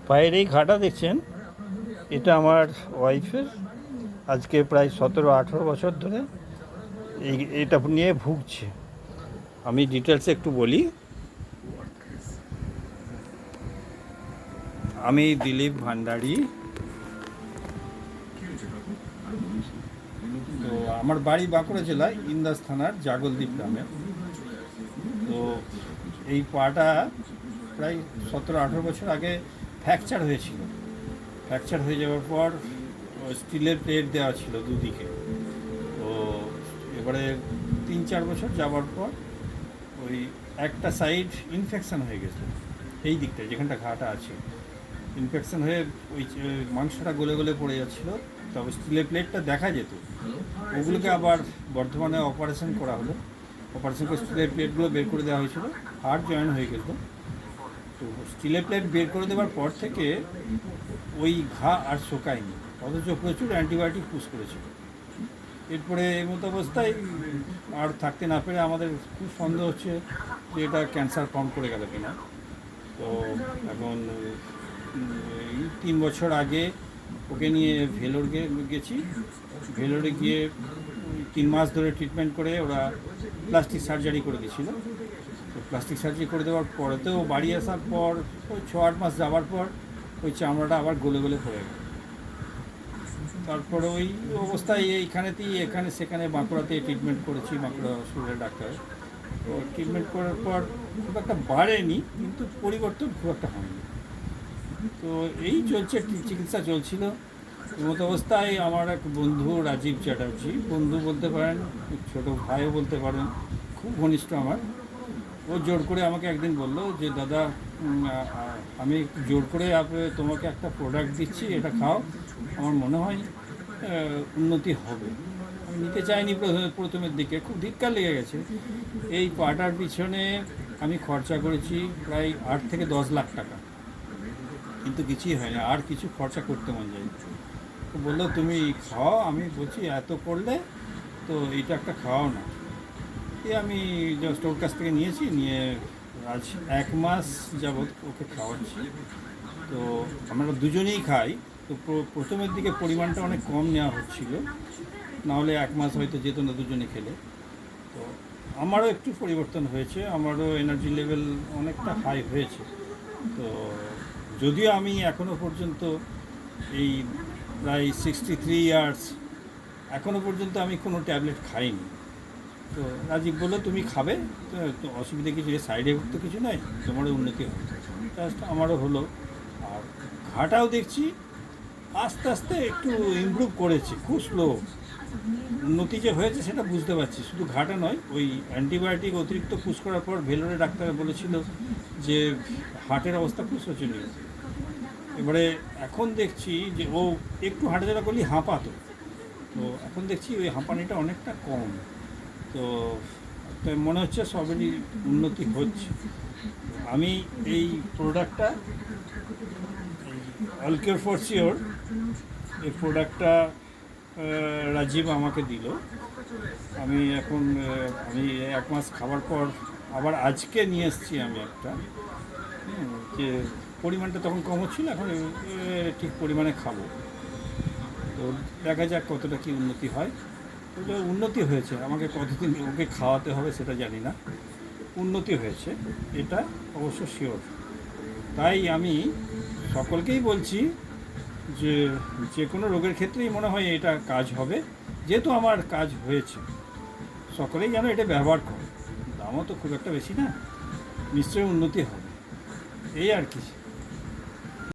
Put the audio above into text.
পায়ের এই ঘাটা দেখছেন, এটা আমার ওয়াইফের। আজকে প্রায় 17-18 বছর ধরে এটা নিয়ে ভুগছে। আমি ডিটেলসে একটু বলি। আমি দিলীপ ভান্ডারী। তো আমার বাড়ি বাঁকুড়া জেলায় ইন্দাস থানার জাগলদ্বীপ গ্রামে। তো এই পাটা প্রায় 17-18 বছর আগে ফ্র্যাকচার হয়েছিল। ফ্র্যাকচার হয়ে যাওয়ার পর স্টিলের প্লেট দেওয়া ছিল দুদিকে। তো এবারে 3-4 বছর যাওয়ার পর ওই একটা সাইড ইনফেকশান হয়ে গেছে, এই দিকটা যেখানটা ঘাটা আছে ইনফেকশান হয়ে ওই মাংসটা গলে গলে পড়ে যাচ্ছিলো। তবে স্টিলের প্লেটটা দেখা যেত, ওগুলোকে আবার বর্ধমানে অপারেশন করা হলো। অপারেশন করে স্টিলের প্লেটগুলো বের করে দেওয়া হয়েছিল, হাড় জয়েন হয়ে গেল। তো স্টিলের প্লেট বের করে দেওয়ার পর থেকে ওই ঘা আর শোকায়নি, অথচ প্রচুর অ্যান্টিবায়োটিক পুশ করেছিল। এরপরে এই মতো অবস্থায় আর থাকতে না পেরে আমাদের খুব সন্দেহ হচ্ছে যে এটা ক্যান্সার ফর্ম করে গেল কিনা। তো এখন এই 3 বছর আগে ওকে নিয়ে ভেলোর গেছি। ভেলোরে গিয়ে 3 মাস ধরে ট্রিটমেন্ট করে ওরা প্লাস্টিক সার্জারি করে দিয়েছিল। তো প্লাস্টিক সার্জারি করে দেওয়ার পরেতেও বাড়ি আসার পর ওই 6-8 মাস যাওয়ার পর ওই চামড়াটা আবার গলে গলে পড়ে গেল। তারপরে ওই অবস্থায় এখানে সেখানে বাঁকুড়াতে ট্রিটমেন্ট করেছি, বাঁকুড়া শরীরের ডাক্তার। তো ট্রিটমেন্ট করার পর খুব একটা বাড়েনি, কিন্তু পরিবর্তন খুব একটা হয়নি। তো এই চলছে, চিকিৎসা চলছিল। এমতো অবস্থায় আমার এক বন্ধু রাজীব চ্যাটার্জি, বন্ধু বলতে পারেন, ছোটো ভাইও বলতে পারেন, খুব ঘনিষ্ঠ আমার। ও জোর করে আমাকে একদিন বললো যে দাদা, আমি জোর করে তোমাকে একটা প্রোডাক্ট দিচ্ছি, এটা খাও, আমার মনে হয় উন্নতি হবে। আমি নিতে চাইনি প্রথমের দিকে, খুব ধিক্কার লেগে গেছে। এই পাটার পিছনে আমি খরচা করেছি প্রায় 8 থেকে 10 লাখ টাকা, কিন্তু কিছুই হয়নি, আর কিছু খরচা করতে মন যায়। তো বললো তুমি খাও। আমি বলছি এত করলে তো এইটা একটা খাওয়াও না। আমি জাস্ট ওর কাছ থেকে নিয়ে আজ 1 মাস যাবৎ ওকে খাওয়াচ্ছি। তো আমরা দুজনেই খাই। তো প্রথমের দিকে পরিমাণটা অনেক কম নেওয়া হচ্ছিল, নাহলে 1 মাস হয়তো যেত না দুজনে খেলে। তো আমারও একটু পরিবর্তন হয়েছে, আমারও এনার্জি লেভেল অনেকটা হাই হয়েছে। তো যদিও আমি এখনও পর্যন্ত এই প্রায় 63 ইয়ার্স, এখনও পর্যন্ত আমি কোনো ট্যাবলেট খাইনি। তো রাজীব বললো তুমি খাবে, তো অসুবিধা কিছু, সাইড এফেক্ট তো কিছু নয়, তোমারও উন্নতি হবে। জাস্ট আমারও হলো। আর ঘাটাও দেখছি আস্তে আস্তে একটু ইমপ্রুভ করেছে, খুব স্লো উন্নতি যে হয়েছে সেটা বুঝতে পারছি। শুধু ঘাটা নয়, ওই অ্যান্টিবায়োটিক অতিরিক্ত পুশ করার পর ভেলোরে ডাক্তার বলেছিল যে হার্টের অবস্থা খুব শোচনীয়। এবারে এখন দেখছি যে ও একটু হাঁটাচলা করলেই হাঁপাতো, তো এখন দেখছি ওই হাঁপানিটা অনেকটা কম। তো মনে হচ্ছে সবেরই উন্নতি হচ্ছে। আমি এই প্রোডাক্টটা, অল কিওর ফর শিওর, এই প্রোডাক্টটা রাজীব আমাকে দিল। আমি এখন আমি 1 মাস খাওয়ার পর আবার আজকে নিয়ে এসেছি আমি একটা, যে পরিমাণটা তখন কম হচ্ছিল, এখন ঠিক পরিমাণে খাবো। তো দেখা যাক কতটা কী উন্নতি হয়। ওটা উন্নতি হয়েছে, আমাকে কতদিন ওকে খাওয়াতে হবে সেটা জানি না, উন্নতি হয়েছে এটা অবশ্য শিওর। তাই আমি সকলকেই বলছি যে যে কোনো রোগের ক্ষেত্রেই মনে হয় এটা কাজ হবে, যেহেতু আমার কাজ হয়েছে, সকলেই যেন এটা ব্যবহার করে। দামও তো খুব একটা বেশি না, নিশ্চয়ই উন্নতি হবে, এই আর কি।